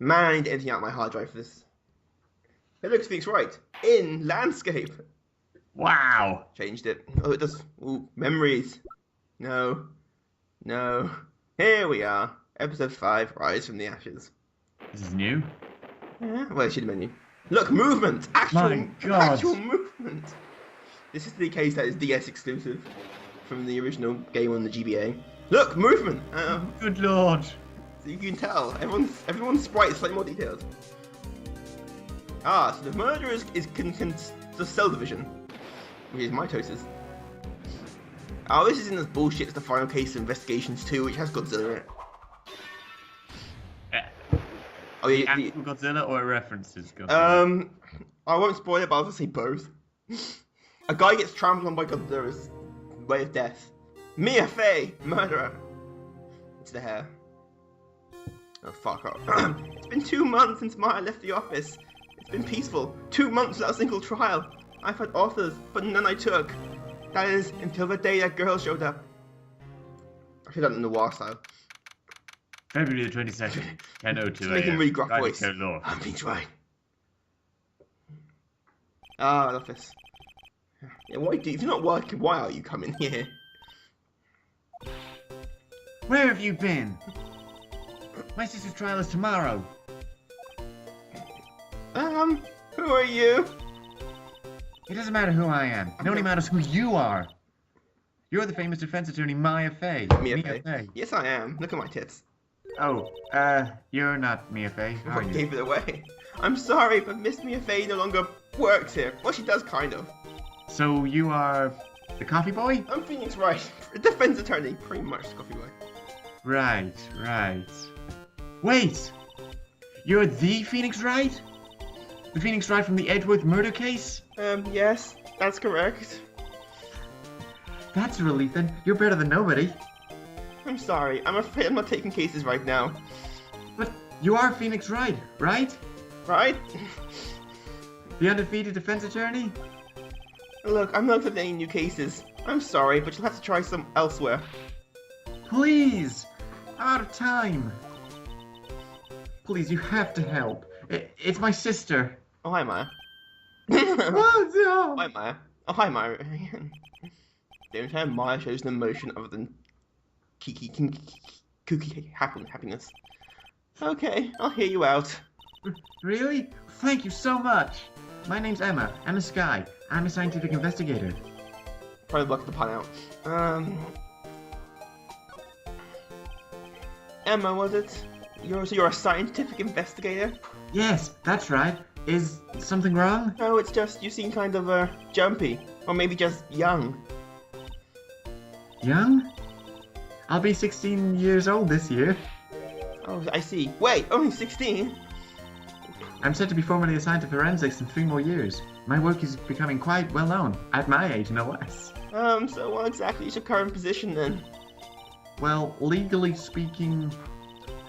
Man, I need anything out of my hard drive for this. It looks Phoenix Wright in landscape. Wow. Changed it. Oh, it does. Ooh, memories. No. No. Here we are. Episode 5, Rise from the Ashes. This is new. Yeah, well, it should have been new. Look, movement! My God. Actual movement! This is the case that is DS exclusive from the original game on the GBA. Look, movement! Good Lord. So you can tell, everyone's sprite is slightly more detailed. Ah, so the murderer can the cell division, which is mitosis. Oh, this isn't as bullshit as the final case of Investigations 2, which has Godzilla in it. Oh, yeah, Actual Godzilla or references Godzilla? I won't spoil it, but I'll just say both. A guy gets trampled on by Godzilla's way of death. Mia Fey, murderer. It's the hair. Oh, fuck up. It's been 2 months since Maya left the office. It's been peaceful. 2 months without a single trial. I've had offers, but none I took. That is, until the day that girl showed up. I should have done it in the war style. February the 22nd, 10:02 Just make him really gruff voice. Law. I'm being tried. Ah, I love this. Yeah, if you're not working, why are you coming here? Where have you been? My sister's trial is tomorrow. Who are you? It doesn't matter who I am. It only matters who you are. You're the famous defense attorney Mia Fey. Mia Fey. Yes, I am. Look at my tits. Oh, you're not Mia Fey, are I you? gave it away. I'm sorry, but Miss Mia Fey no longer works here. Well, she does, kind of. So you are the coffee boy? I'm Phoenix Wright, a defense attorney, pretty much the coffee boy. Right. Wait! You're the Phoenix Wright? The Phoenix Wright from the Edgeworth murder case? Yes, that's correct. That's a relief then. You're better than nobody. I'm sorry, I'm afraid I'm not taking cases right now. But you are Phoenix Wright, right? Right? The undefeated defense attorney? Look, I'm not taking any new cases. I'm sorry, but you'll have to try some elsewhere. Please! I'm out of time. Please, you have to help. It's my sister. Oh, hi, Maya. Oh, no. Hi, Maya. Oh, hi, Maya. The only time Maya shows an emotion other than kooky happiness. Okay, I'll hear you out. Really? Thank you so much. My name's Emma Sky. I'm a scientific investigator. Probably work the pun out. Emma, was it? You're a scientific investigator? Yes, that's right. Is something wrong? No, it's just you seem kind of jumpy, or maybe just young. Young? I'll be 16 years old this year. Oh, I see. Wait, only 16? I'm set to be formally assigned to forensics in 3 more years. My work is becoming quite well known, at my age no less. So what exactly is your current position then? Well, legally speaking,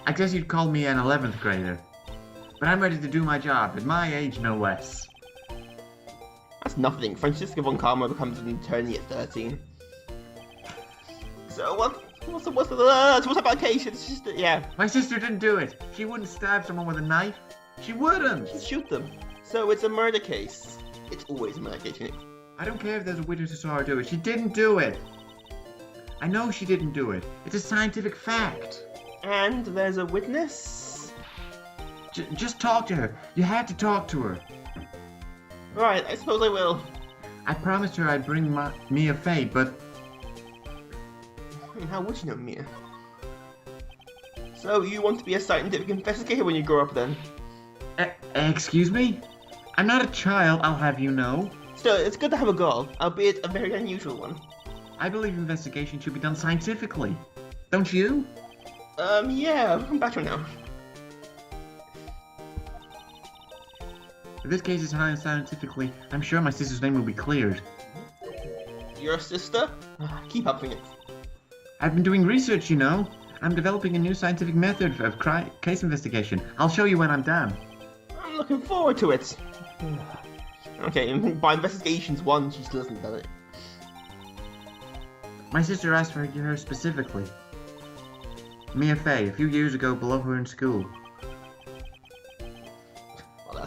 I guess you'd call me an 11th grader. But I'm ready to do my job, at my age no less. That's nothing. Francisca von Karma becomes an attorney at 13. So what's about case? It's just yeah. My sister didn't do it. She wouldn't stab someone with a knife. She wouldn't. Just shoot them. So it's a murder case. It's always a murder case, isn't it? I don't care if there's a witness who saw her do it. She didn't do it. I know she didn't do it. It's a scientific fact. And there's a witness? Just talk to her. You had to talk to her. Right, I suppose I will. I promised her I'd bring Mia Fey, but... How would you know Mia? So you want to be a scientific investigator when you grow up then? Excuse me? I'm not a child, I'll have you know. Still, it's good to have a goal, albeit a very unusual one. I believe investigation should be done scientifically. Don't you? Yeah, we'll come back to it now. If this case is handled scientifically, I'm sure my sister's name will be cleared. Your sister? Keep upping it. I've been doing research, you know. I'm developing a new scientific method of case investigation. I'll show you when I'm done. I'm looking forward to it. Okay, by investigations 1, she still hasn't done it. My sister asked for her specifically. Mia Fey, a few years ago below her in school.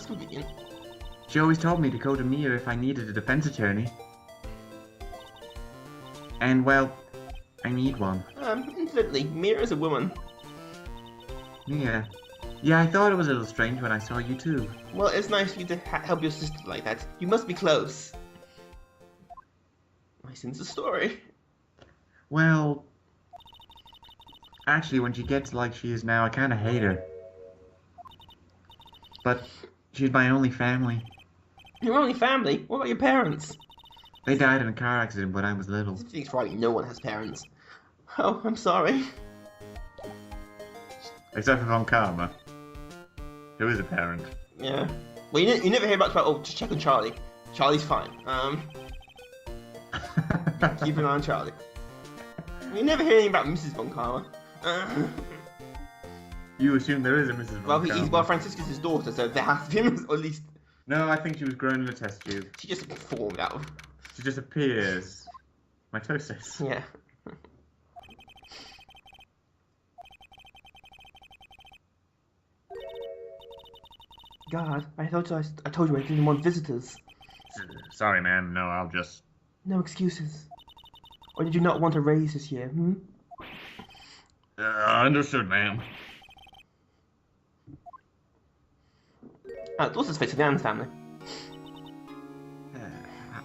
convenient. She always told me to go to Mia if I needed a defense attorney. And, well, I need one. Incidentally, Mia is a woman. Mia. Yeah, I thought it was a little strange when I saw you too. Well, it's nice for you to help your sister like that. You must be close. My sense of story. Well, actually, when she gets like she is now, I kind of hate her. But she's my only family. Your only family? What about your parents? They died in a car accident when I was little. It's right, no one has parents. Oh, I'm sorry. Except for Von Karma, who is a parent. Yeah. Well, you never hear much about, oh, just check on Charlie. Charlie's fine. Keep an eye on Charlie. You never hear anything about Mrs. Von Karma. You assume there is a Mrs. Von Karma. Well, Francisca's his daughter, so there has to be, or at least... No, I think she was grown in a test tube. She just formed out of... She just appears. Mitosis. Yeah. God, I told you I didn't want visitors. Sorry, man. No, I'll just... No excuses. Or did you not want a raise this year, Understood, ma'am. What's his face of the Ann's family?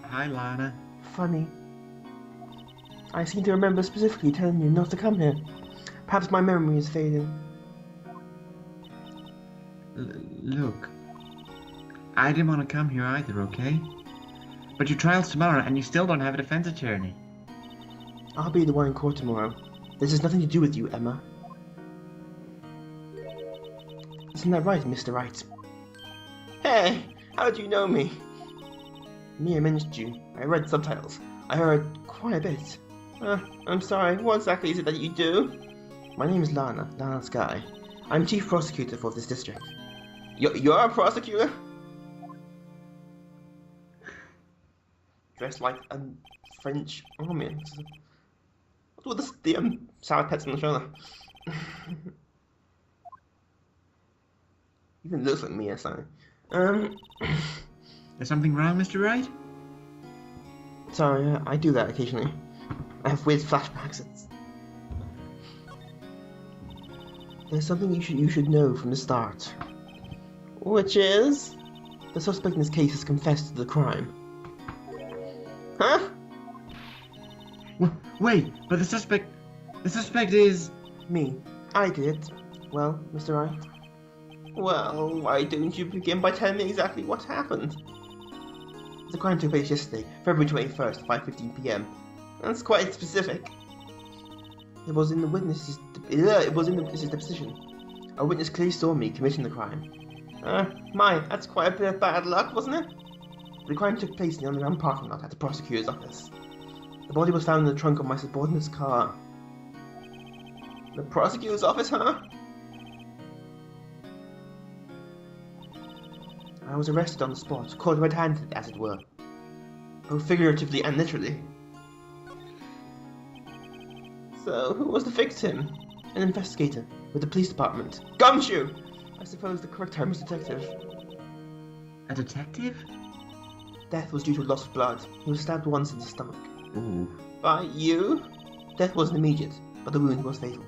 Hi, Lana. Funny. I seem to remember specifically telling you not to come here. Perhaps my memory is fading. Look. I didn't want to come here either, okay? But your trial's tomorrow and you still don't have a defense attorney. I'll be the one in court tomorrow. This has nothing to do with you, Emma. Isn't that right, Mr. Wright? Hey, how do you know me? Mia mentioned you. I read subtitles. I heard quite a bit. I'm sorry, what exactly is it that you do? My name is Lana Sky. I'm chief prosecutor for this district. You're a prosecutor? Dressed like a French army. What's with the sour pets on the shoulder? Even looks like Mia, sorry. Is something wrong, Mr. Wright? Sorry, I do that occasionally. I have weird flashbacks. There's something you should know from the start. Which is... the suspect in this case has confessed to the crime. Huh? Wait, but the suspect is... Me. I did it. Well, Mr. Wright? Well, why don't you begin by telling me exactly what happened? The crime took place yesterday, February 21st, 5:15 p.m. That's quite specific. It was in the witness's deposition. A witness clearly saw me committing the crime. That's quite a bit of bad luck, wasn't it? The crime took place in the underground parking lot at the prosecutor's office. The body was found in the trunk of my subordinate's car. The prosecutor's office, huh? I was arrested on the spot, caught red-handed, as it were. Both figuratively and literally. So, who was the victim? An investigator, with the police department. Gumshoe! I suppose the correct term is detective. A detective? Death was due to loss of blood. He was stabbed once in the stomach. Ooh. By you? Death wasn't immediate, but the wound was fatal.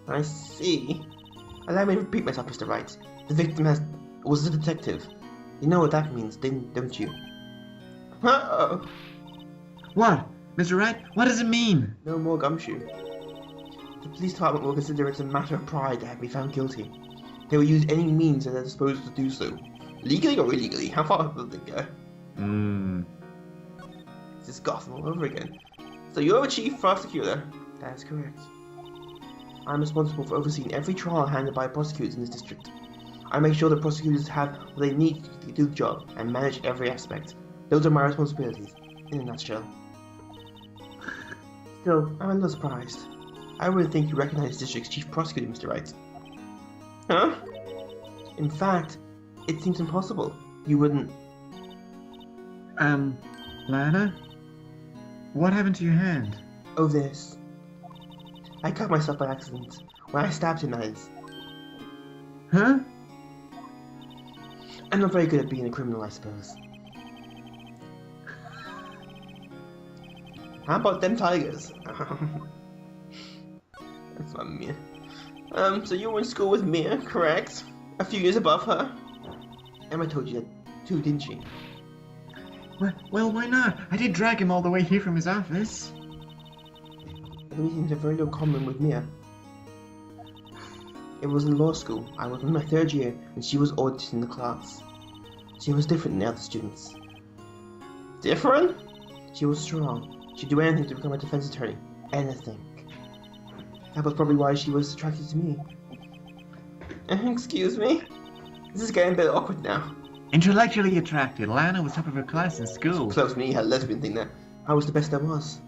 I see. Allow me to repeat myself, Mr. Wright. The victim was a detective. You know what that means, don't you? Uh-oh. What? Mr. Wright, what does it mean? No more Gumshoe. The police department will consider it a matter of pride to have me found guilty. They will use any means at their disposal to do so. Legally or illegally? How far will they go? This is Gotham all over again. So you're a chief prosecutor? That is correct. I'm responsible for overseeing every trial handled by prosecutors in this district. I make sure the prosecutors have what they need to do the job and manage every aspect. Those are my responsibilities, in a nutshell. Still, I'm a little surprised. I wouldn't think you recognize the district's chief prosecutor, Mr. Wright. Huh? In fact, it seems impossible. You wouldn't... Lana? What happened to your hand? Oh, this. I cut myself by accident. When I stabbed him, that is. Huh? I'm not very good at being a criminal, I suppose. How about them tigers? That's not Mia. So you were in school with Mia, correct? A few years above her? Emma told you that too, didn't she? Well, why not? I did drag him all the way here from his office. The meetings have very little common with Mia. It was in law school. I was in my 3rd year, and she was auditing the class. She was different than the other students. Different? She was strong. She'd do anything to become a defense attorney. Anything. That was probably why she was attracted to me. Excuse me? This is getting a bit awkward now. Intellectually attracted. Lana was top of her class in school. Close me, you had a lesbian thing there. I was the best I was.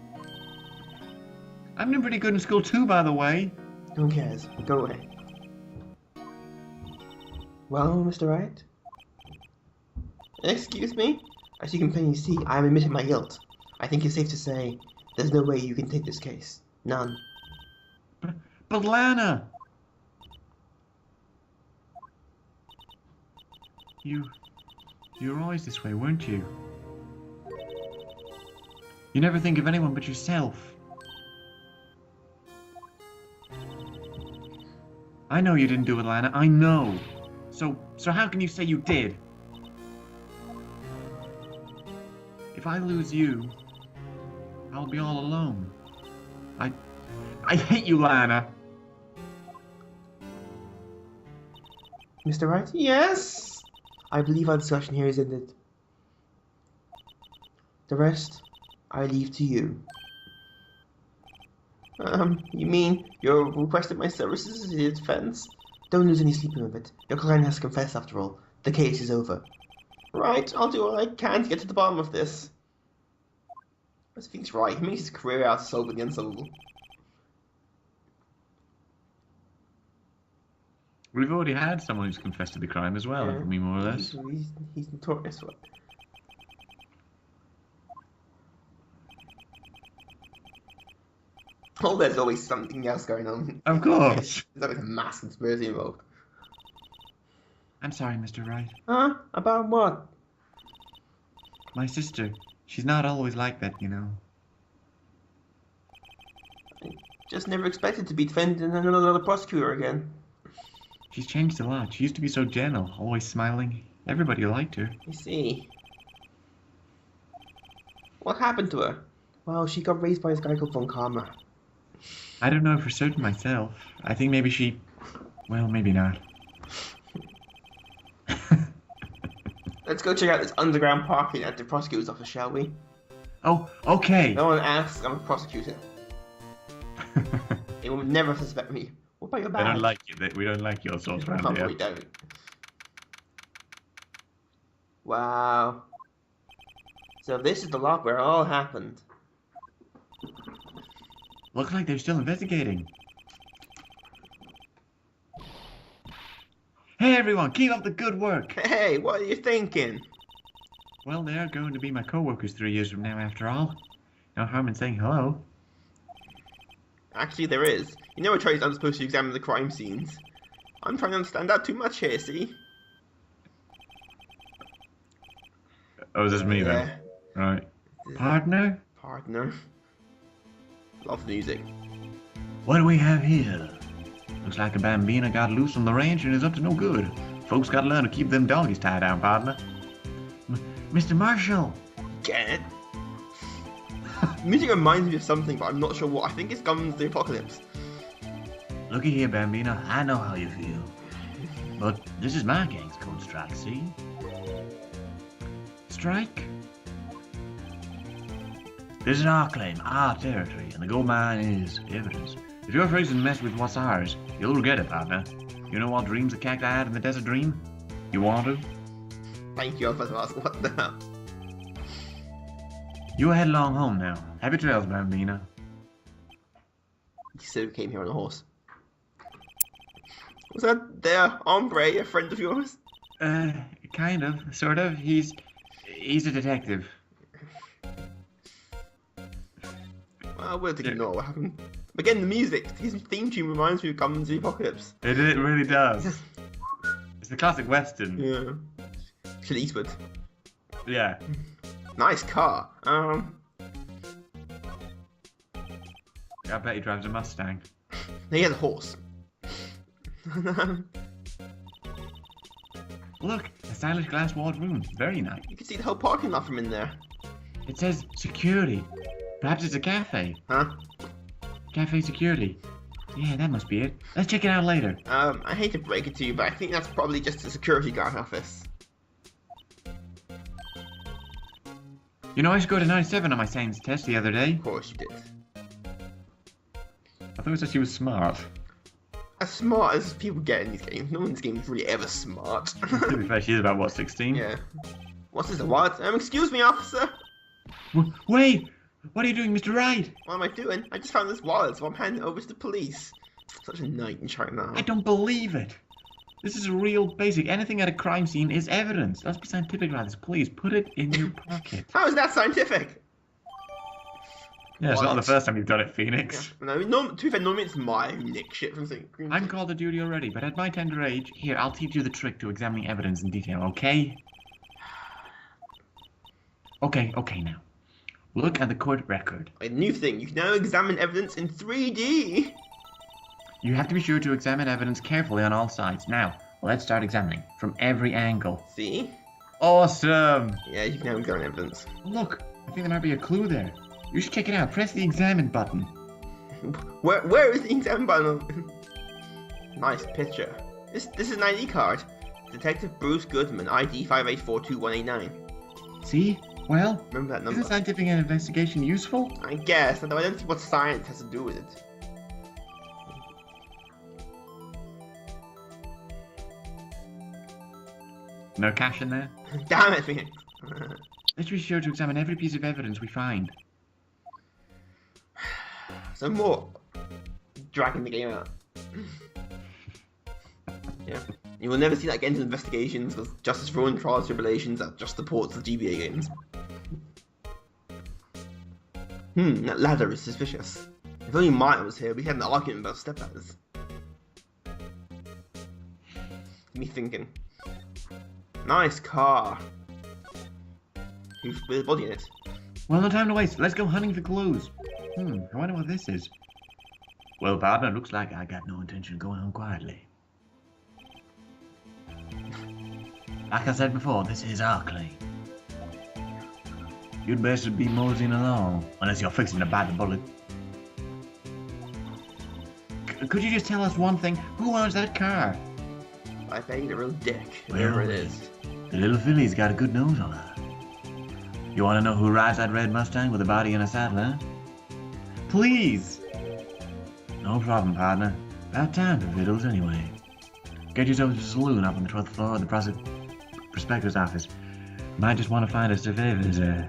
I'm doing pretty good in school too, by the way. No one cares. Go away. Well, Mr. Wright? Excuse me? As you can plainly see, I am admitting my guilt. I think it's safe to say there's no way you can take this case. None. But Lana! You were always this way, weren't you? You never think of anyone but yourself. I know you didn't do it, Lana. I know. So how can you say you did? If I lose you, I'll be all alone. I hate you, Lana. Mr. Wright? Yes? I believe our discussion here is ended. The rest, I leave to you. You mean you requested my services as your defense? Don't lose any sleep over it. Your client has confessed after all. The case is over. Right, I'll do all I can to get to the bottom of this. I think he's right. He makes his career out of solving the unsolvable. We've already had someone who's confessed to the crime as well, haven't we, more or less? He's notorious for it. Oh, there's always something else going on. Of course. There's always a mass conspiracy involved. I'm sorry, Mr. Wright. Huh? About what? My sister. She's not always like that, you know. I just never expected to be defended and another prosecutor again. She's changed a lot. She used to be so gentle, always smiling. Everybody liked her. I see. What happened to her? Well, she got raised by this guy called Von Karma. I don't know for certain myself. I think maybe she... Well, maybe not. Let's go check out this underground parking at the prosecutor's office, shall we? Oh, okay. No one asks, I'm a prosecutor. They will never suspect me. What about your bag? They don't like you. We don't like your sauce around here. We don't. Wow. So this is the lock where it all happened. Looks like they're still investigating. Hey everyone, keep up the good work. Hey, what are you thinking? Well, they are going to be my co-workers 3 years from now after all. No harm in saying hello. Actually, there is. You know, Trey's not supposed to examine the crime scenes. I'm trying to understand that too much here, see? Oh, is this me then? Right. Partner? Partner. Love music. What do we have here? Looks like a bambina got loose on the ranch and is up to no good. Folks gotta learn to keep them doggies tied down, partner. Mr. Marshall! Get it? Music reminds me of something, but I'm not sure what. I think it's Guns the Apocalypse. Looky here, bambina. I know how you feel. But this is my gang's code strike, see? Strike? This is our claim, our territory, and the gold mine is evidence. If you're afraid to mess with what's ours, you'll regret it, partner. You know what dreams the cacti had in the desert dream? You want to? Thank you, I was asking what the hell. You head along home now. Happy trails, bambina. You said we came here on a horse. Was that there, hombre, a friend of yours? Kind of, sort of. He's a detective. Well, we'll ignore what happened. Again, the music, his theme tune reminds me of Guns the Apocalypse. It really does. It's the classic western. Yeah. Clint Eastwood. Yeah. Nice car. I bet he drives a Mustang. He has a horse. Look, a stylish glass-walled room. Very nice. You can see the whole parking lot from in there. It says security. Perhaps it's a cafe. Huh? Cafe security. Yeah, that must be it. Let's check it out later. I hate to break it to you, but I think that's probably just a security guard office. You know, I scored a 97 on my science test the other day. Of course you did. I thought it said she was smart. As smart as people get in these games. No one in this game is really ever smart. To be fair, she's about, what, 16? Yeah. What's this, a what? Excuse me, officer. Wait! What are you doing, Mr. Wright? What am I doing? I just found this wallet, so I'm handing it over to the police. Such a night in China. I don't believe it. This is a real basic. Anything at a crime scene is evidence. Let's be scientific about this. Please, put it in your pocket. How is that scientific? Yeah, it's not What? the first time you've done it, Phoenix. Yeah. No, to be fair, normally it's my nick shit from St. Green. I'm called to duty already, but at my tender age, here, I'll teach you the trick to examining evidence in detail, okay? Okay now. Look at the court record. A new thing, you can now examine evidence in 3D. You have to be sure to examine evidence carefully on all sides. Now, let's start examining from every angle. See? Awesome! Yeah, you can now examine evidence. Look, I think there might be a clue there. You should check it out. Press the examine button. Where is the examine button? Nice picture. This is an ID card. Detective Bruce Goodman, ID 5842189. See? Well, Remember that number. isn't scientific investigation useful? I guess, although I don't see what science has to do with it. No cash in there? Damn it, Phoenix. Let's be sure to examine every piece of evidence we find. Some more. Dragging the game out. Yeah. You will never see that again in investigations, because Justice for All and Trials Tribulations that just supports the GBA games. That ladder is suspicious. If only Maya was here, we had an argument about stepladders. Me thinking. Nice car. With a body in it. Well, no time to waste. Let's go hunting for clues. I wonder what this is. Well, partner, looks like I got no intention of going home quietly. Like I said before, this is our claim. You'd best be moseying along, unless you're fixing to bite the bullet. Could you just tell us one thing? Who owns that car? I paid a real dick, Well, whoever it is. The little filly's got a good nose on her. You want to know who rides that red Mustang with a body and a saddle, huh? Please! No problem, partner. About time for vittles, anyway. Get yourself to the saloon up on the 12th floor of the prospector's office. Might just want to find a surveyor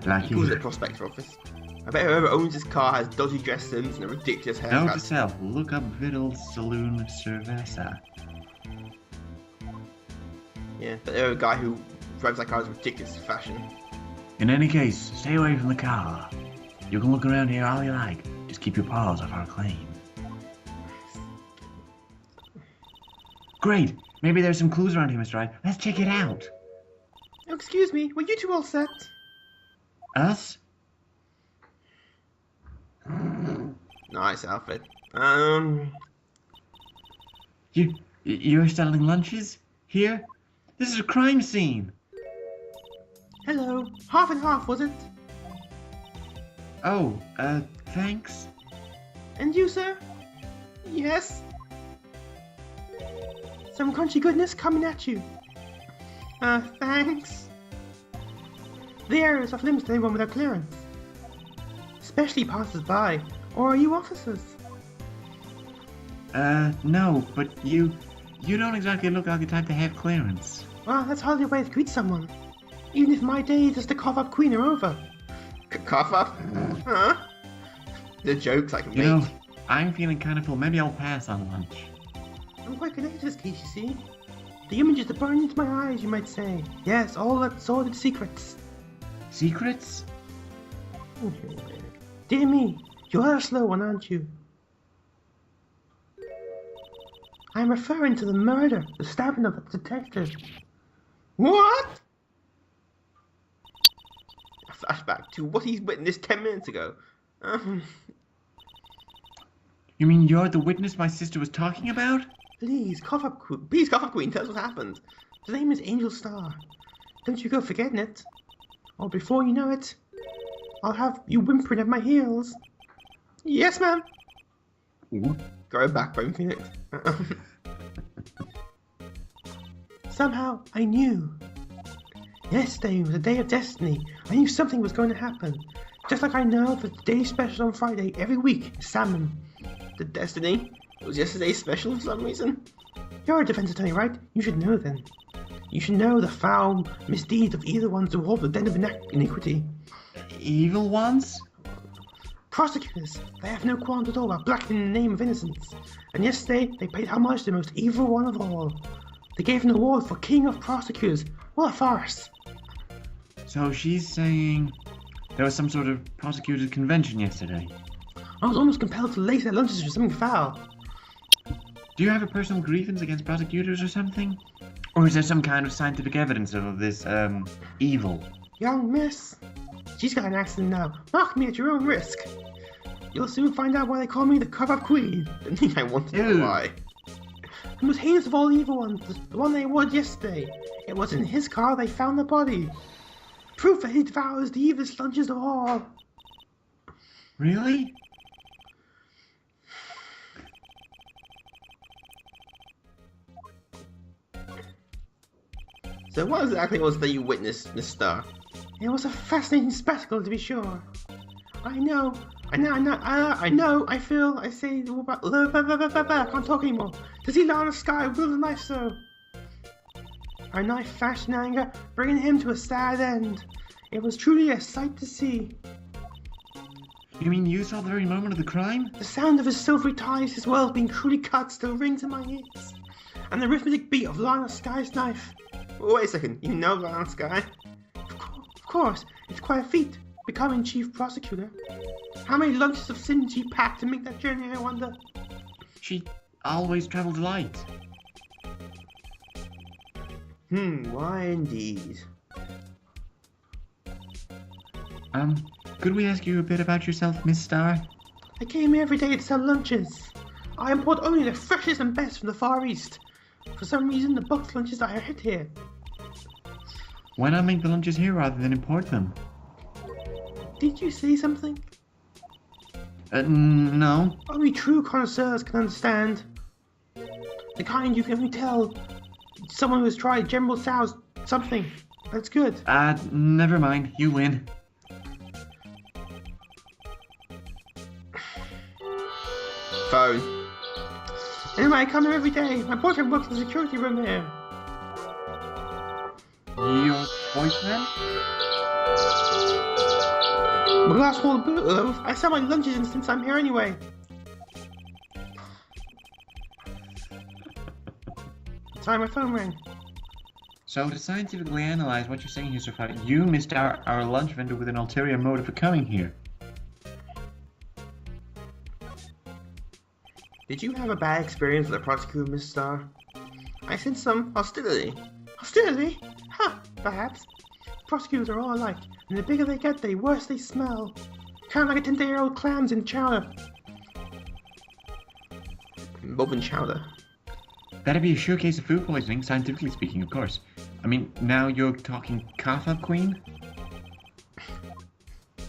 like Who's the you. prospector office? I bet whoever owns this car has dodgy dress sense and a ridiculous Note haircut. to self, look up Vittles Saloon Cerveza. Yeah, but they're a guy who drives that car in ridiculous fashion. In any case, stay away from the car. You can look around here all you like. Just keep your paws off our claim. Great! Maybe there's some clues around here, Mr. Wright. Let's check it out. Oh, excuse me, were you two all set? Us? Nice outfit. You're selling lunches? Here? This is a crime scene. Hello. Half and half, was it? Oh, thanks. And you, sir? Yes? Some crunchy goodness coming at you. Thanks. The area is off limits to anyone without clearance. Especially passers-by. Or are you officers? No, but you don't exactly look like the type to have clearance. Well, that's hardly a way to greet someone. Even if my days as the cough-up queen are over. Cough up? Huh? The jokes I can You make. know, I'm feeling kind of full. Maybe I'll pass on lunch. I'm quite connected to this case, you see. The images that burn into my eyes, you might say. Yes, all that sordid secrets. Secrets? Dear me, you are a slow one, aren't you? I'm referring to the murder, the stabbing of the detective. What? flashback to what he's witnessed 10 minutes ago. You mean you're the witness my sister was talking about? Please, cough up, Queen. Tell us what happened. The name is Angel Star. Don't you go forgetting it. Or before you know it, I'll have you whimpering at my heels. Yes, ma'am. Go back, Bone Phoenix. Somehow, I knew. Yesterday was a day of destiny. I knew something was going to happen. Just like I know the day special on Friday every week is salmon. The destiny? It was yesterday's special for some reason? You're a defense attorney, right? You should know then. You should know the foul misdeeds of either ones who hold the den of iniquity. Evil ones? Prosecutors, they have no qualms at all about blackening the name of innocence. And yesterday, they paid homage to the most evil one of all. They gave an award for King of Prosecutors. What a farce. So she's saying there was some sort of prosecutor's convention yesterday. I was almost compelled to lace their lunches for something foul. Do you have a personal grievance against prosecutors or something? Or is there some kind of scientific evidence of this, evil? Young miss, she's got an accident now. Mock me at your own risk. You'll soon find out why they call me the Cover-Up Queen. Didn't think I wanted to know why. The most heinous of all the evil ones, the one they awarded yesterday. It was in his car they found the body. Proof that he devours the evilest lunches of all. Really? So what exactly was that you witnessed, Miss Star? It was a fascinating spectacle, to be sure. I feel, I say, I can't talk anymore. To see Lana Sky wield a knife so. Our knife flashed in anger, bringing him to a sad end. It was truly a sight to see. You mean you saw the very moment of the crime? The sound of his silvery ties, his world being cruelly cut, still rings in my ears. And the rhythmic beat of Lana Sky's knife. Wait a second, you know Lana Sky? Of course, it's quite a feat, becoming chief prosecutor. How many lunches of sin she packed to make that journey, I wonder? She always travelled light. Why indeed? Could we ask you a bit about yourself, Miss Star? I came here every day to sell lunches. I import only the freshest and best from the Far East. For some reason, the boxed lunches are hit here. Why not make the lunches here rather than import them? Did you say something? No. Only true connoisseurs can understand. The kind you can only tell someone who has tried General Tso's something. That's good. Never mind. You win. Phone. Anyway, I come here every day. My boyfriend works in the security room here. Your boyfriend? My glass full of booze. I sell my lunches and since I'm here anyway. Sorry, my phone rang. So to scientifically analyze what you're saying here so far, you missed our lunch vendor with an ulterior motive for coming here. Did you have a bad experience with the prosecutor, Miss Star? I sense some hostility. Hostility? Ha! Perhaps. Prosecutors are all alike, and the bigger they get, the worse they smell. Kind of like a 10-day-old clams in chowder. Bob and chowder. That'd be a sure case of food poisoning, scientifically speaking, of course. I mean, now you're talking cough-up queen?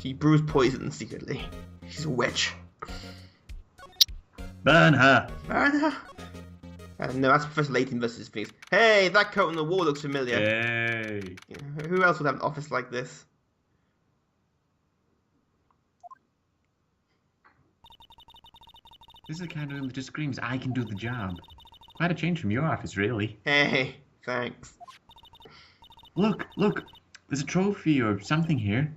She brews poison secretly. She's a witch. Burn her! Burn her? No, that's Professor Layton versus Phoenix. Hey, that coat on the wall looks familiar. Hey! Yeah, who else would have an office like this? This is the kind of room that just screams, I can do the job. Quite a change from your office, really. Hey, thanks. Look, there's a trophy or something here.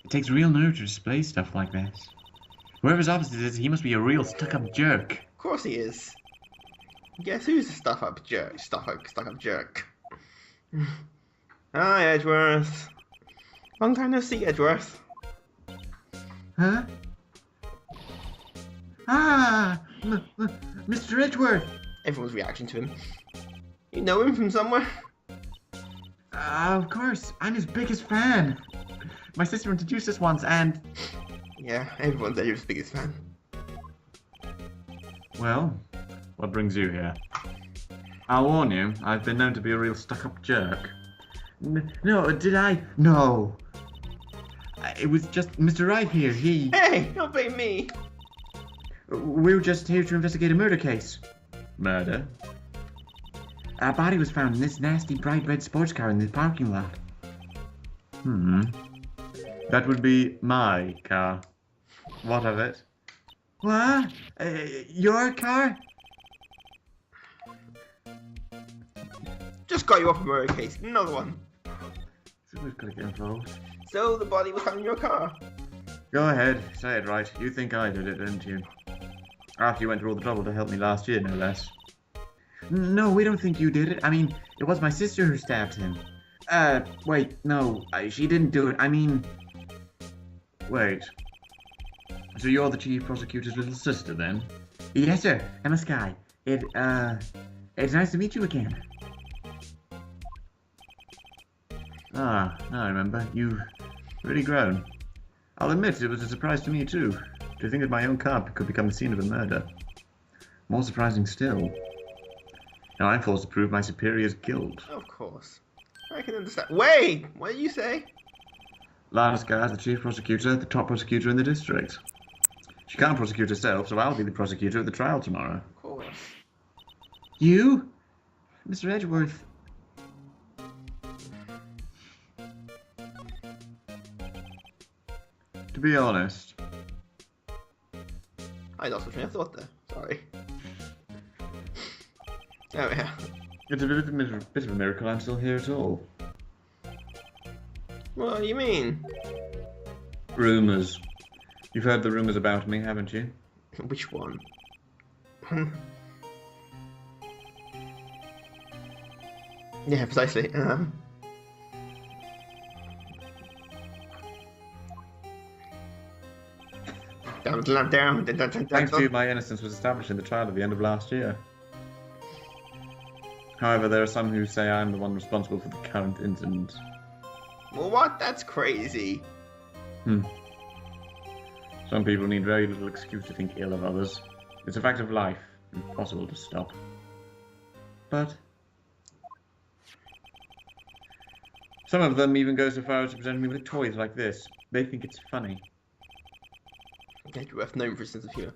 It takes real nerve to display stuff like this. Whoever's office this is, he must be a real stuck-up jerk. Of course he is. Guess who's the stuck-up jerk? Stuck-up jerk. Hi, Edgeworth. Long time no see, Edgeworth. Huh? Ah! Mr. Edgeworth! Everyone's reaction to him. You know him from somewhere? Of course, I'm his biggest fan. My sister introduced us once and... Yeah, everyone's Edward's biggest fan. Well, what brings you here? I'll warn you, I've been known to be a real stuck-up jerk. No, did I? No. It was just Mr. Wright here, he... Hey, don't blame me. We were just here to investigate a murder case. Murder? A body was found in this nasty bright red sports car in the parking lot. That would be my car. What of it? What? Your car? Just got you off a murder case. Another one. Someone's gotta get involved. So the body was found in your car. Go ahead, say it right. You think I did it, didn't you? After you went through all the trouble to help me last year, no less. No, we don't think you did it. I mean, it was my sister who stabbed him. Wait, no, she didn't do it. I mean... Wait. So you're the chief prosecutor's little sister, then? Yes, sir. Emma Skye. It's nice to meet you again. Ah, now I remember. You've really grown. I'll admit it was a surprise to me, too. To think that my own car could become the scene of a murder. More surprising still. Now I'm forced to prove my superior's guilt. Of course. I can understand. Wait! What did you say? Lana Skye is the chief prosecutor, the top prosecutor in the district. She can't prosecute herself, so I'll be the prosecutor at the trial tomorrow. Of course. You? Mr. Edgeworth. To be honest, I lost my train of thought there. Sorry. Oh yeah. it's a bit of a miracle I'm still here at all. What do you mean? Rumours. You've heard the rumours about me, haven't you? Which one? Yeah, precisely. Thanks to you, my innocence was established in the trial at the end of last year. However, there are some who say I'm the one responsible for the current incident. Well, what? That's crazy. Some people need very little excuse to think ill of others. It's a fact of life, impossible to stop. But some of them even go so far as to present me with toys like this. They think it's funny. Edgeworth known for his sense of humour.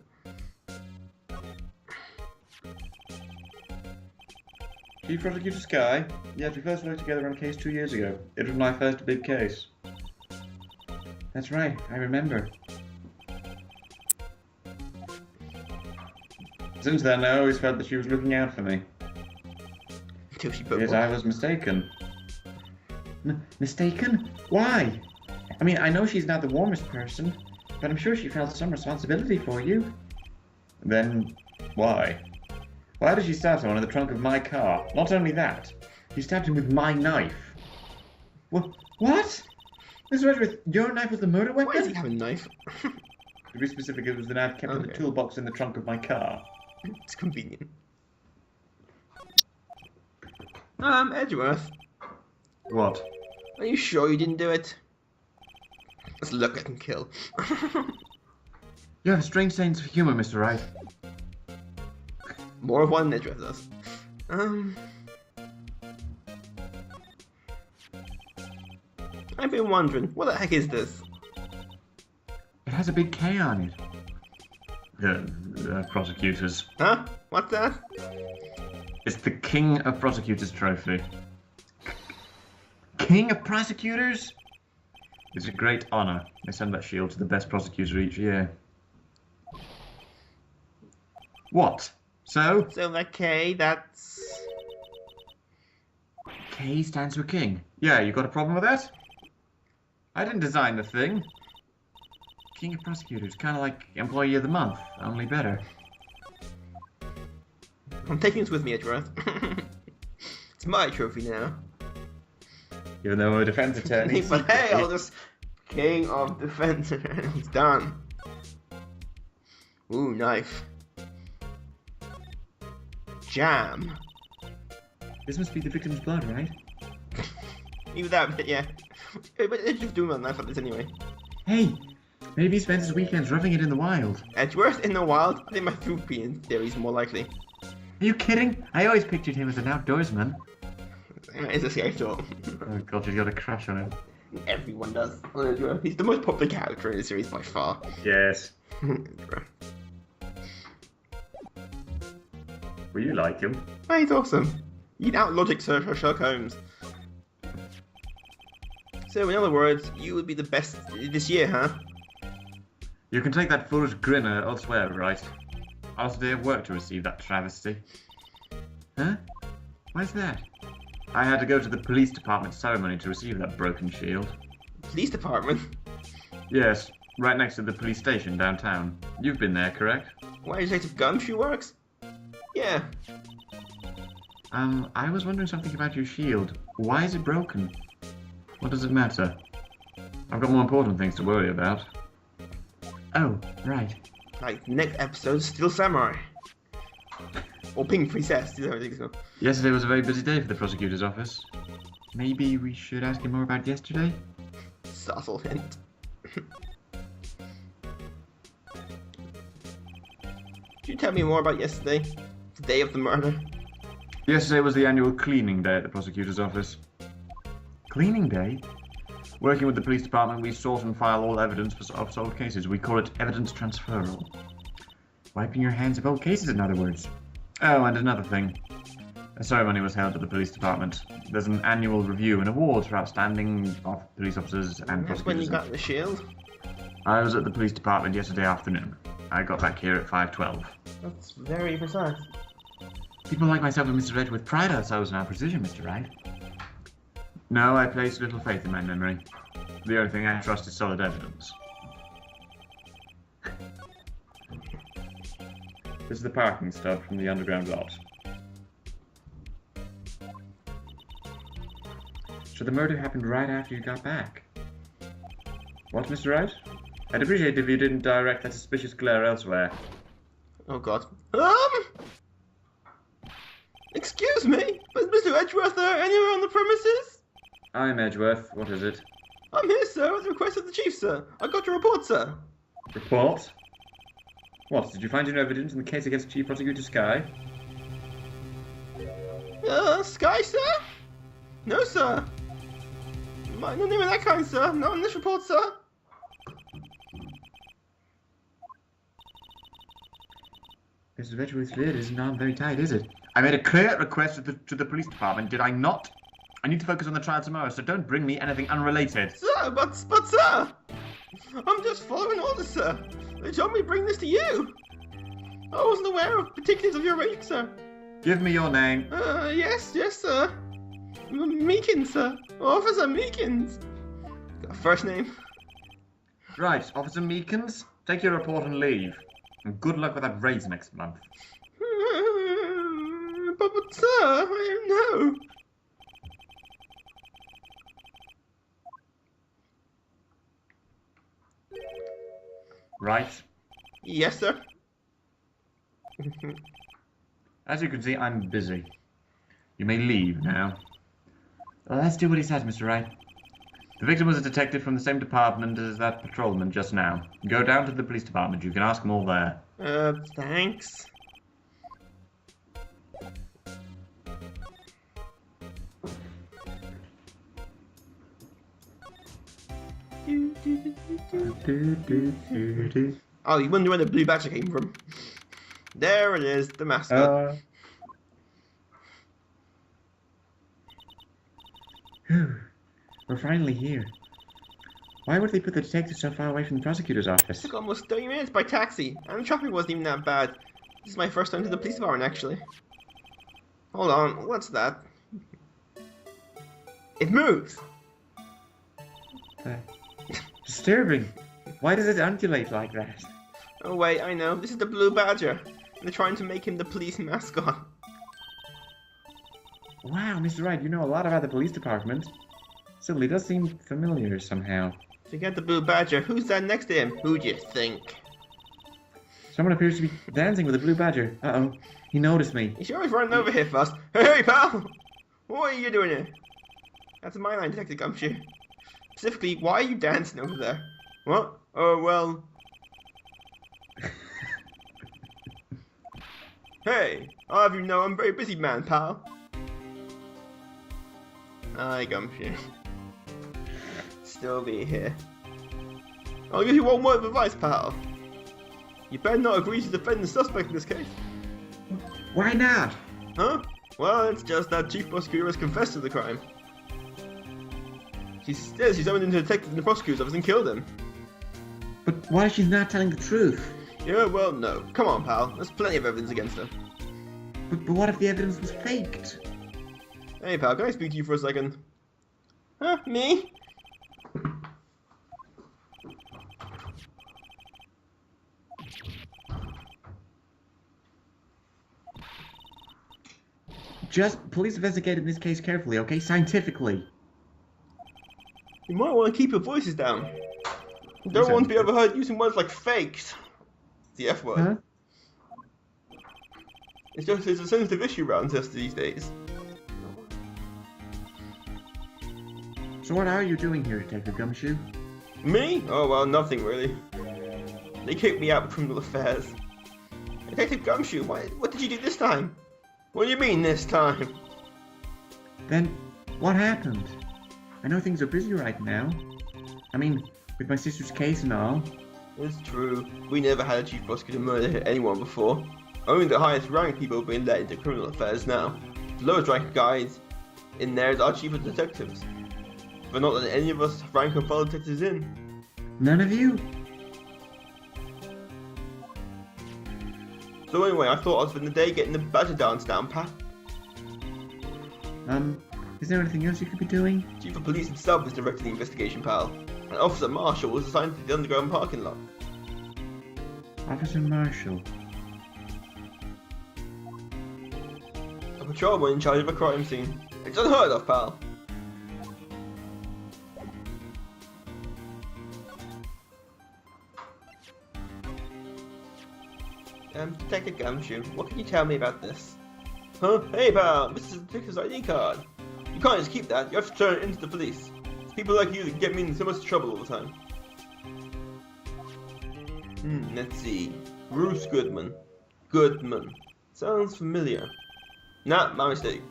Chief Prosecutor Skye? Yes, we first worked together on a case 2 years ago. It was my first big case. That's right, I remember. Since then, I always felt that she was looking out for me. Until she broke Yes, one. I was mistaken. Mistaken? Why? I mean, I know she's not the warmest person, but I'm sure she felt some responsibility for you. Then, why? Why did she stab someone in the trunk of my car? Not only that, she stabbed him with my knife. What? Mr. Edgeworth, your knife was the murder weapon? Why does he have a knife? To be specific, it was the knife kept in the toolbox in the trunk of my car. It's convenient. Edgeworth, What? are you sure you didn't do it? Let's look at and kill. You have a strange sense of humor, Mr. Wright. More of one Edgeworth does. I've been wondering, what the heck is this? It has a big K on it. Prosecutors. Huh? What's that? It's the King of Prosecutors trophy. King of Prosecutors? It's a great honor. They send that shield to the best prosecutor each year. What? So? So that K, that's... K stands for King. Yeah, you got a problem with that? I didn't design the thing. King of Prosecutors, kind of like Employee of the Month, only better. I'm taking this with me, Edgeworth. It's my trophy now. Even though I'm a defense attorney. But hey, I'll just... King of Defense Attorneys, done. Ooh, knife. Jam. This must be the victim's blood, right? Either that, but yeah. But it's just doing nice like this anyway. Hey, maybe he spends his weekends roughing it in the wild. Edgeworth in the wild? I think my European theory is more likely. Are you kidding? I always pictured him as an outdoorsman. It's a scary thought. Oh god, you've got a crush on him. Everyone does. He's the most popular character in the series by far. Yes. Well, you like him. Oh, he's awesome. You'd out-logic Sherlock Holmes. So, in other words, you would be the best this year, huh? You can take that foolish grinner elsewhere, right? I was a day of work to receive that travesty. Huh? Why's that? I had to go to the police department ceremony to receive that broken shield. Police department? Yes, right next to the police station downtown. You've been there, correct? Why Detective Gumshoe works? Yeah. I was wondering something about your shield. Why is it broken? What does it matter? I've got more important things to worry about. Oh, right. Like, next episode, Steel Samurai. Or Pink Princess, these are everything's go. Yesterday was a very busy day for the prosecutor's office. Maybe we should ask him more about yesterday? Subtle hint. Could you tell me more about yesterday? The day of the murder? Yesterday was the annual cleaning day at the prosecutor's office. Cleaning day? Working with the police department, we sort and file all evidence of solved cases. We call it evidence transferal. Wiping your hands of old cases, in other words. Oh, and another thing. A ceremony was held at the police department. There's an annual review and awards for outstanding police officers and That's prosecutors. when you got the shield? I was at the police department yesterday afternoon. I got back here at 5:12. That's very precise. People like myself and Mr. Edgeworth pride ourselves in our precision, Mr. Wright. No, I place little faith in my memory. The only thing I trust is solid evidence. This is the parking stub from the underground lot. So the murder happened right after you got back? What, Mr. Wright? I'd appreciate if you didn't direct that suspicious glare elsewhere. Oh god. Excuse me? Is Mr. Edgeworth there anywhere on the premises? I'm Edgeworth. What is it? I'm here, sir, at the request of the chief, sir. I got your report, sir. Report? What, did you find any evidence in the case against Chief Prosecutor Sky? Sky, sir? No, sir. No name of that kind, sir. Not on this report, sir. Mr. Edgeworth's lid is not very tight, is it? I made a clear request to the police department, did I not? I need to focus on the trial tomorrow, so don't bring me anything unrelated. Sir, but sir! I'm just following orders, sir. They told me to bring this to you. I wasn't aware of particulars of your raid, sir. Give me your name. Yes, sir. Meekins, sir. Officer Meekins. Got a first name? Right, Officer Meekins, take your report and leave. And good luck with that raise next month. But sir, I don't know. Right. Yes, sir. As you can see, I'm busy. You may leave now. Well, let's do what he says, Mr. Wright. The victim was a detective from the same department as that patrolman just now. Go down to the police department. You can ask them all there. Thanks. Oh, you wonder where the blue badger came from. There it is, the mascot. We're finally here. Why would they put the detective so far away from the prosecutor's office? It took almost 30 minutes by taxi, and the traffic wasn't even that bad. This is my first time to the police department, actually. Hold on, what's that? It moves! Disturbing. Why does it undulate like that? Oh wait, I know. This is the blue badger. And they're trying to make him the police mascot. Wow, Mr. Wright, you know a lot about the police department. Suddenly does seem familiar somehow. Forget the blue badger. Who's that next to him? Who do you think? Someone appears to be dancing with a blue badger. Uh-oh. He noticed me. He's always running over here fast. Hey, pal! What are you doing here? That's my line, Detective Gumshoe. Specifically, why are you dancing over there? What? Oh, well... Hey, I'll have you know I'm a very busy man, pal. Aye, Gumshoe. Still be here. I'll give you one word of advice, pal. You better not agree to defend the suspect in this case. Why not? Huh? Well, it's just that Chief Prosecutor has confessed to the crime. She says she summoned in the detective in the prosecutor's office and killed him. But what if she's not telling the truth? Yeah, well, no. Come on, pal. There's plenty of evidence against her. But what if the evidence was faked? Hey, pal, can I speak to you for a second? Huh? Me? Just police investigated this case carefully, okay? Scientifically. You might want to keep your voices down. You don't want to be overheard using words like faked. The F word. Huh? It's a sensitive issue around us these days. So what are you doing here, Detective Gumshoe? Me? Oh, well, nothing really. They kicked me out of criminal affairs. Detective Gumshoe, what did you do this time? What do you mean, this time? Then, what happened? I know things are busy right now. I mean, with my sister's case and all. It's true. We never had a chief prosecutor murder anyone before. Only the highest ranked people have been let into criminal affairs now. The lowest ranked guys in there is our chief of detectives. But not letting any of us rank and file detectives in. None of you? So anyway, I thought I'd spend the day getting the badger dance down pat. Is there anything else you could be doing? Chief of Police himself is directing the investigation, pal. And Officer Marshall was assigned to the underground parking lot. Officer Marshall. A patrolman in charge of a crime scene. It's unheard of, pal. Detective Gumshoe, what can you tell me about this? Huh? Hey, pal, this is the detective's ID card. You can't just keep that, you have to turn it into the police. It's people like you that get me in so much trouble all the time. Let's see. Bruce Goodman. Goodman. Sounds familiar. Nah, my mistake.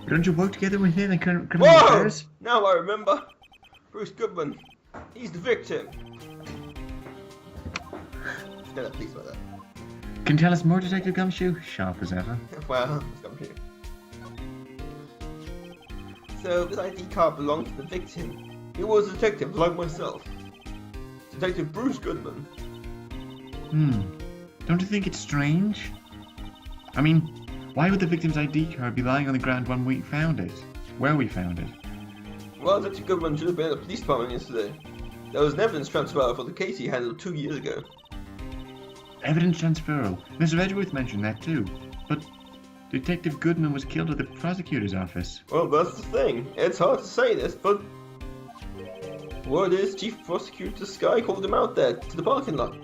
Don't you work together with him in criminal Whoa! affairs? Now I remember. Bruce Goodman. He's the victim. Stand up, please, about that. Can you tell us more, Detective Gumshoe? Sharp as ever. Well, let's come here. So, this ID card belongs to the victim. He was a detective, like myself. Detective Bruce Goodman. Don't you think it's strange? I mean, why would the victim's ID card be lying on the ground when we found it? Where we found it? Well, Detective Goodman should have been at the police department yesterday. There was an evidence transfer for the case he handled 2 years ago. Evidence transferal. Mr. Edgeworth mentioned that too. But Detective Goodman was killed at the prosecutor's office. Well, that's the thing. It's hard to say this, but... word is Chief Prosecutor Sky called him out there, to the parking lot.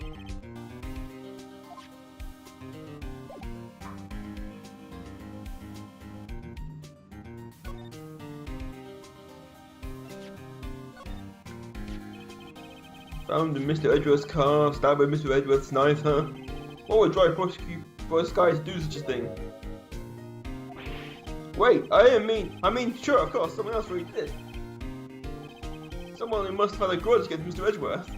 Found in Mr. Edgeworth's car, stabbed by Mr. Edgeworth's knife, huh? What would drive Prosecutor Sky to do such a thing? Wait, I mean, sure, of course, someone else really did. Someone who must have had a grudge against Mr. Edgeworth.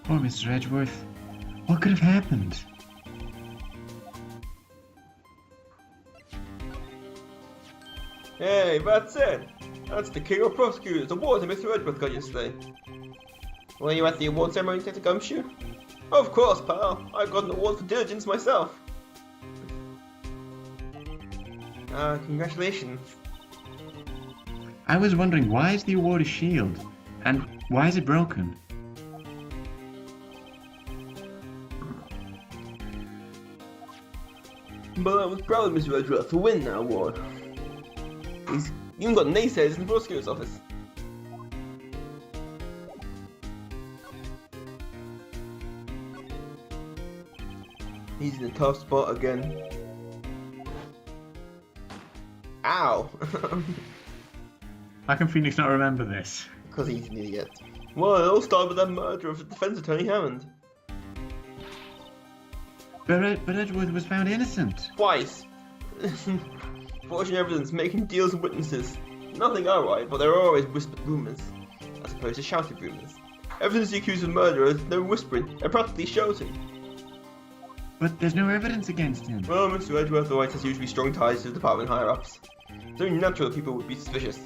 Poor Mr. Edgeworth. What could have happened? Hey, that's it! That's the King of Prosecutors award that Mr. Edgeworth got yesterday. Were you at the award ceremony, Detective Gumshoe? Of course, pal. I got an award for diligence myself. Congratulations. I was wondering, why is the award a shield? And why is it broken? But I was proud of Mr. Edgeworth to win that award. He's even got naysayers in the prosecutor's office. He's in a tough spot again. Ow! How can Phoenix not remember this? Because he's an idiot. Well, it all started with that murder of the defense attorney Hammond. But Edgeworth was found innocent. Twice. Forging evidence, making deals with witnesses. Nothing alright, but there are always whispered rumours, as opposed to shouted rumours. Evidence the accused of murder is no whispering, they're practically shouting. But there's no evidence against him. Well, Mr. Edgeworth Wright has usually strong ties to the department higher-ups. It's only natural that people would be suspicious.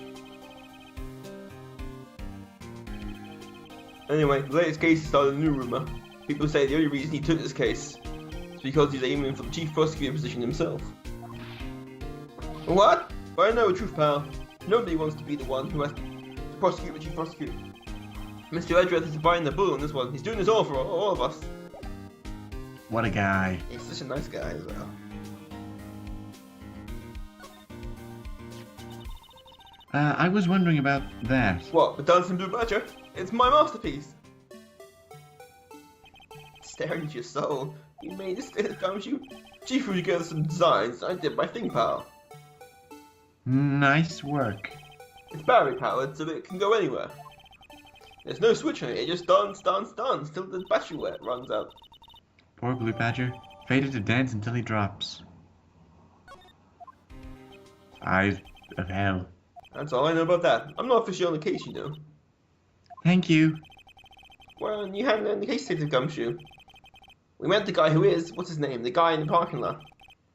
Anyway, the latest case started a new rumour. People say the only reason he took this case is because he's aiming for the chief prosecutor position himself. What? Well, I know the truth, pal. Nobody wants to be the one who has to prosecute the chief prosecutor. Mr. Edgeworth is biting the bullet on this one. He's doing this all for all of us. What a guy. He's such a nice guy as well. I was wondering about that. What, the Dancing Blue Badger? It's my masterpiece! Staring into your soul. You made this gumshoe? Chief, would you give us some designs? I did my thing, pal. Nice work. It's battery powered, so that it can go anywhere. There's no switch on it, it just dance, dance, dance till the battery runs out. Poor Blue Badger, fated to dance until he drops. Eyes of hell. That's all I know about that. I'm not officially on the case, you know. Thank you. Well, you haven't in the case, Detective Gumshoe. We met the guy who is, what's his name, the guy in the parking lot.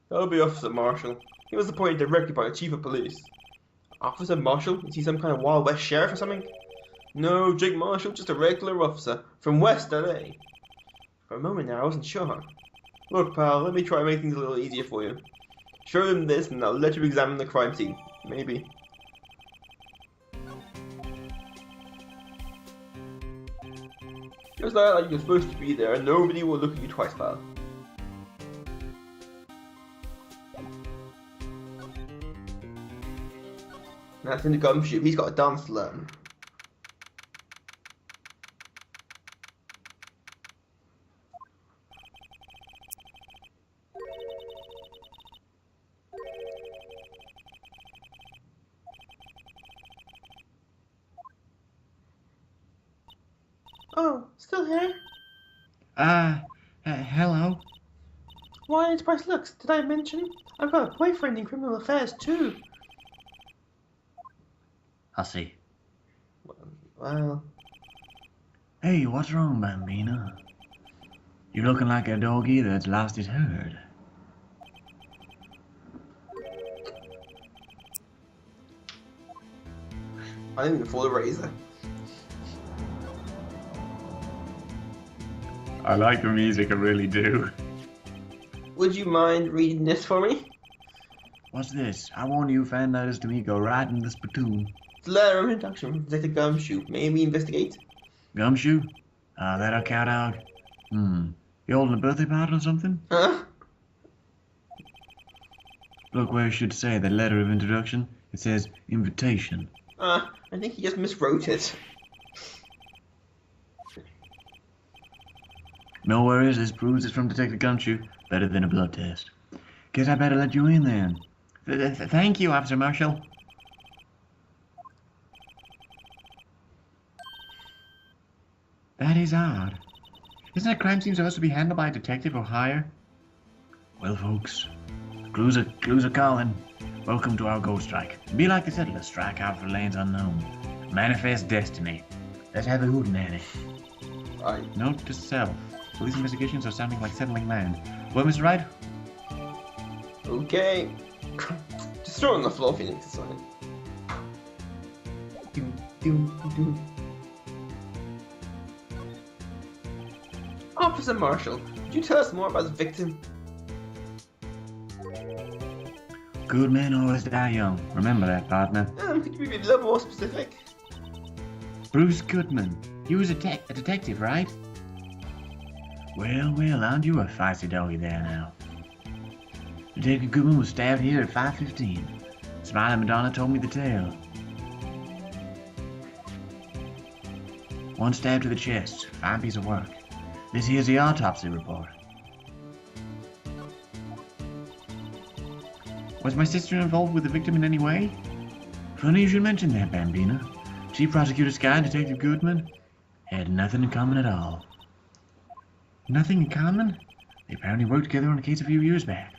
That'll be Officer Marshall. He was appointed directly by the Chief of Police. Officer Marshall? Is he some kind of Wild West sheriff or something? No, Jake Marshall, just a regular officer from West LA. For a moment there, I wasn't sure. Look, pal, let me try and make things a little easier for you. Show them this and I'll let you examine the crime scene. Maybe. Just like you're supposed to be there and nobody will look at you twice, pal. That's in the Gumshoe. He's got a dance to learn. Oh, still here? Hello? Why, Enterprise Lux, did I mention? I've got a boyfriend in criminal affairs too. I'll see. Well... Hey, what's wrong, Bambino? You're looking like a doggy that's lost his herd. I didn't even fall a razor. I like the music, I really do. Would you mind reading this for me? What's this? I warn you, fan letters to me go right in the spittoon. It's a letter of introduction from Detective Gumshoe. May we investigate? Gumshoe? That a cow dog? You holding a birthday party or something? Huh? Look where it should say the letter of introduction. It says invitation. I think he just miswrote it. No worries, this proves it's from Detective Gumshoe. Better than a blood test. Guess I better let you in then. Thank you, Officer Marshall. That is odd. Isn't a crime scene supposed to be handled by a detective or higher? Well, folks, clues are calling. Welcome to our ghost strike. Be like the settlers, strike out for lands unknown. Manifest destiny. Let's have a hootenanny. Right. Note to self. Police investigations are sounding like settling land. Well, Mr. Wright? Okay. Just throw it on the floor if you need to sign. Officer Marshall, could you tell us more about the victim? Good men always die young. Remember that, partner. Could you be a little more specific? Bruce Goodman. You was a detective, right? Well, aren't you a feisty doggy there now? Detective Goodman was stabbed here at 5:15. Smiling Madonna told me the tale. One stab to the chest. Fine piece of work. This here's the autopsy report. Was my sister involved with the victim in any way? Funny you should mention that, Bambina. Chief Prosecutor Sky and Detective Goodman had nothing in common at all. Nothing in common? They apparently worked together on a case a few years back.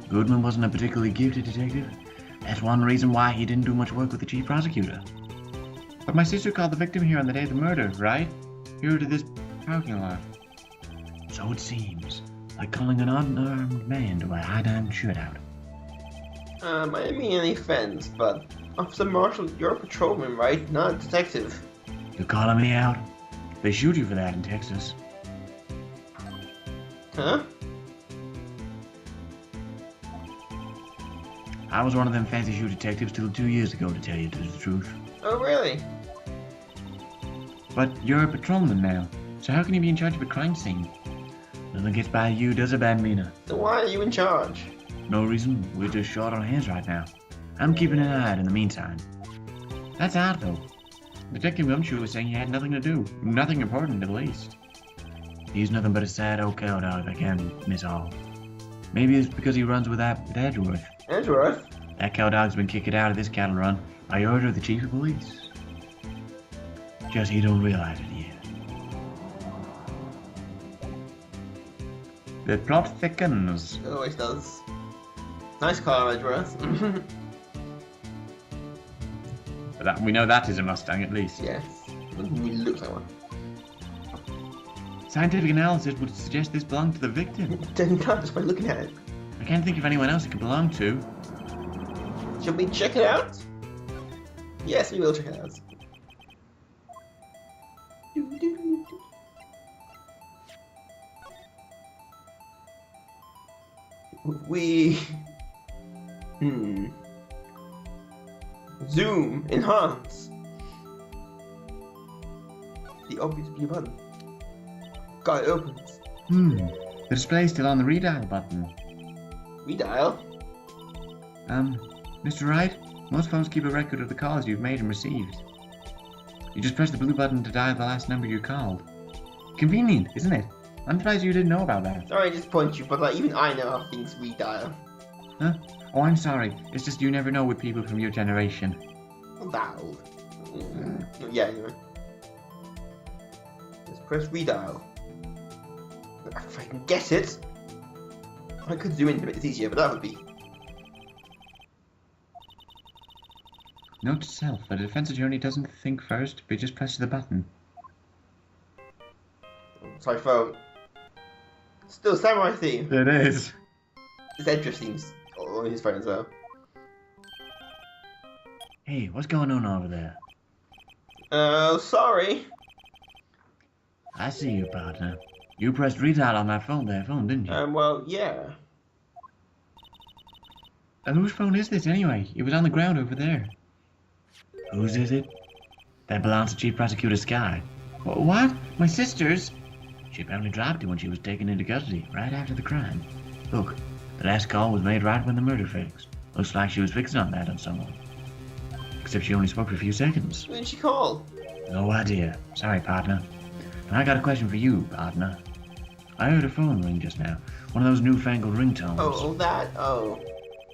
Goodman wasn't a particularly gifted detective. That's one reason why he didn't do much work with the chief prosecutor. But my sister called the victim here on the day of the murder, right? Here to this parking lot. So it seems. Like calling an unarmed man to a high-dime shootout. I didn't mean any offense, but Officer Marshall, you're a patrolman, right? Not a detective. You're calling me out? They shoot you for that in Texas. Huh? I was one of them fancy shoe detectives till 2 years ago, to tell you the truth. Oh, really? But you're a patrolman now, so how can you be in charge of a crime scene? Nothing gets by you, does it, Bambina? So why are you in charge? No reason. We're just short on hands right now. I'm keeping an eye out in the meantime. That's odd, though. Detective Gumshoe was saying he had nothing to do. Nothing important, at least. He's nothing but a sad old cow dog that can't miss all. Maybe it's because he runs with Edgeworth. Edgeworth? That cow dog's been kicked out of this cattle run by order of the chief of police. Just he don't realize it yet. The plot thickens. It always does. Nice car, Edgeworth. But we know that is a Mustang, at least. Yes. It really looks like one. Scientific analysis would suggest this belonged to the victim. Then can't just by looking at it. I can't think of anyone else it could belong to. Should we check it out? Yes, we will check it out. We... Zoom. Enhance. The obvious blue button. God, it opens. The display's still on the redial button. Redial? Mr. Wright, most phones keep a record of the calls you've made and received. You just press the blue button to dial the last number you called. Convenient, isn't it? I'm surprised you didn't know about that. Sorry to disappoint you, but like even I know how things redial. Huh? Oh, I'm sorry. It's just you never know with people from your generation. Not that old. Yeah, anyway. Just press redial. If I can get it. I could zoom in to make this easier, but that would be... Note to self, a defense attorney doesn't think first, but just presses the button. Sorry, phone. Still samurai theme. It is. His Edgeworth seems on his phone as well. Hey, what's going on over there? Sorry. I see you, partner. You pressed redial on my phone, didn't you? Well, yeah. And whose phone is this, anyway? It was on the ground over there. Whose is it? That belongs to Chief Prosecutor Sky. What? My sister's? She apparently dropped it when she was taken into custody, right after the crime. Look, the last call was made right when the murder fixed. Looks like she was fixing on that on someone. Except she only spoke for a few seconds. Who did she call? No idea. Sorry, partner. But I got a question for you, partner. I heard a phone ring just now. One of those newfangled ringtones. Oh, that? Oh.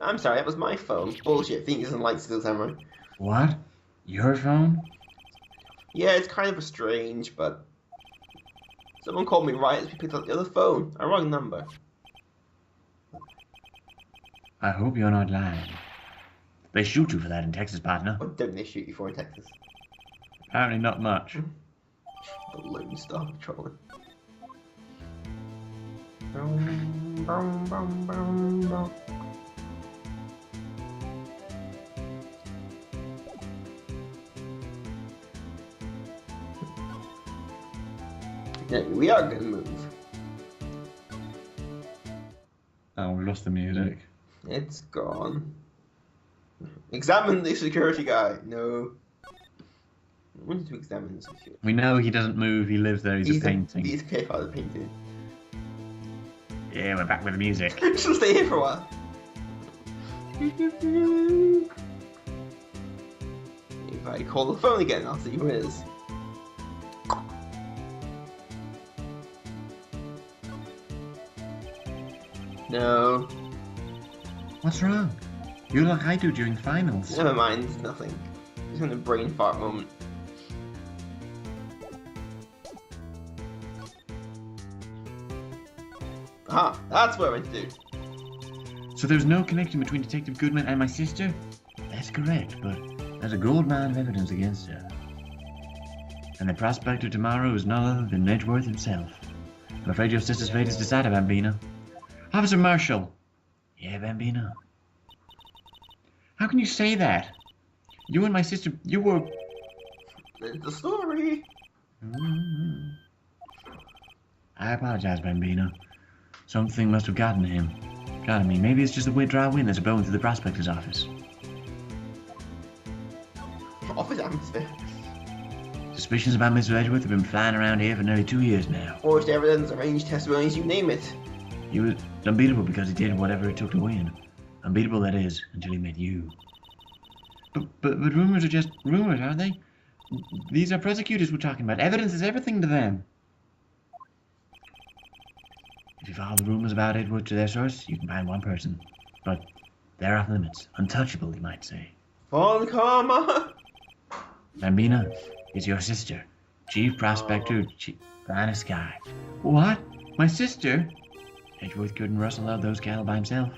I'm sorry, that was my phone. Bullshit, thing isn't like Still Samurai. What? Your phone? Yeah, it's kind of strange, but... Someone called me right as we picked up the other phone. A wrong number. I hope you're not lying. They shoot you for that in Texas, partner. What don't they shoot you for in Texas? Apparently not much. The Lone Star Patrolman. Yeah, we are gonna move. Oh, we lost the music. It's gone. Examine the security guy. No. I wanted to examine the security. We know he doesn't move, he lives there, he's a painting. He's okay for the painting. Yeah, we're back with the music. She'll stay here for a while. If I call the phone again, I'll see who it is. No. What's wrong? You look like I do during finals. Never mind, it's nothing. Just having a brain fart moment. Ah, that's what I went to do. So there's no connection between Detective Goodman and my sister? That's correct, but there's a gold mine of evidence against her. And the prospector tomorrow is none other than Edgeworth himself. I'm afraid your sister's fate is decided, Bambino. Officer Marshall. Yeah, Bambino. How can you say that? You and my sister, you were... It's the story. I apologize, Bambino. Something must have gotten to him. Gotten me. Maybe it's just the dry wind that's blowing through the prospector's office. Office atmosphere. Suspicions about Mr. Edgeworth have been flying around here for nearly 2 years now. Forged evidence, arranged testimonies, you name it. He was unbeatable because he did whatever it took to win. Unbeatable, that is, until he met you. But rumors are just rumors, aren't they? These are prosecutors we're talking about. Evidence is everything to them. If you follow the rumors about Edward to their source, you can find one person. But they're off limits. Untouchable, you might say. Von Karma! Bambina is your sister. Chief Prospector Vanna Sky. What? My sister? Edgeworth couldn't rustle out those cattle by himself.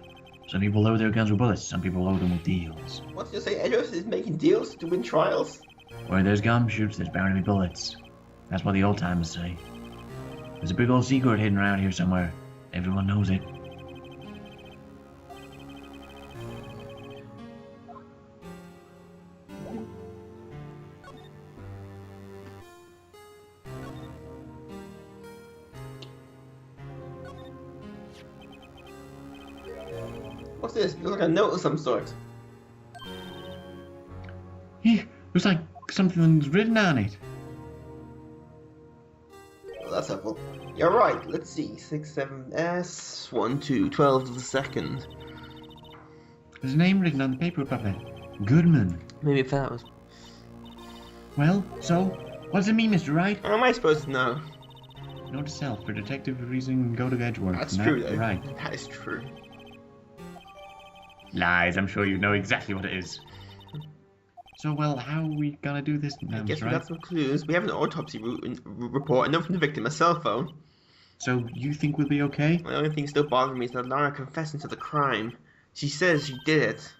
Some people load their guns with bullets. Some people load them with deals. What did you say? Edgeworth is making deals to win trials? Where there's gumshoots, there's bound to be bullets. That's what the old timers say. There's a big old secret hidden around here somewhere. Everyone knows it. What's this? It looks like a note of some sort. Looks like something's written on it. Well, that's helpful. You're right. Let's see. 6, 7, S, 1, 2, 12 to the second. There's a name written on the paper above it. Goodman. Maybe if that was... Well, so, what does it mean, Mr. Wright? How am I supposed to know? Note to self, for detective reason, go to Edgeworth. That's true, though. Right. That is true. Lies, I'm sure you know exactly what it is. So, well, how are we gonna do this now, I guess Mr. we Wright? got some clues. We have an autopsy report, a note from the victim, a cell phone. So, you think we'll be okay? The only thing still bothering me is that Lara confessing to the crime. She says she did it.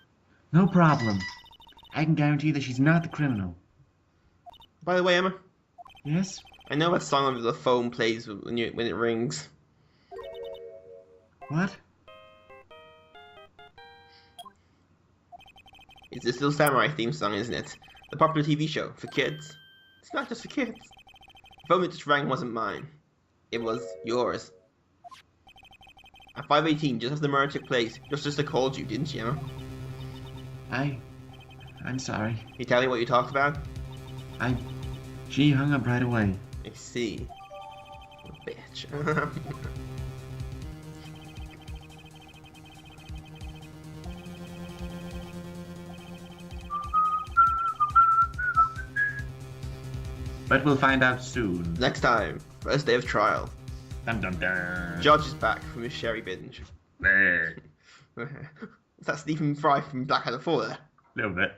No problem. I can guarantee that she's not the criminal. By the way, Emma, Yes? I know what song over the phone plays when it rings. What? It's the Still Samurai theme song, isn't it? The popular TV show for kids. It's not just for kids. The phone that just rang wasn't mine. It was yours. At 5:18, just as the murder took place, your sister called you, didn't she, Emma? I'm sorry. Can you tell me what you talked about? She hung up right away. I see. What a bitch. But we'll find out soon. Next time, first day of trial. Dun dun dun. Judge is back from his sherry binge. There. Is that Stephen Fry from Black Hat 4 there? Little bit.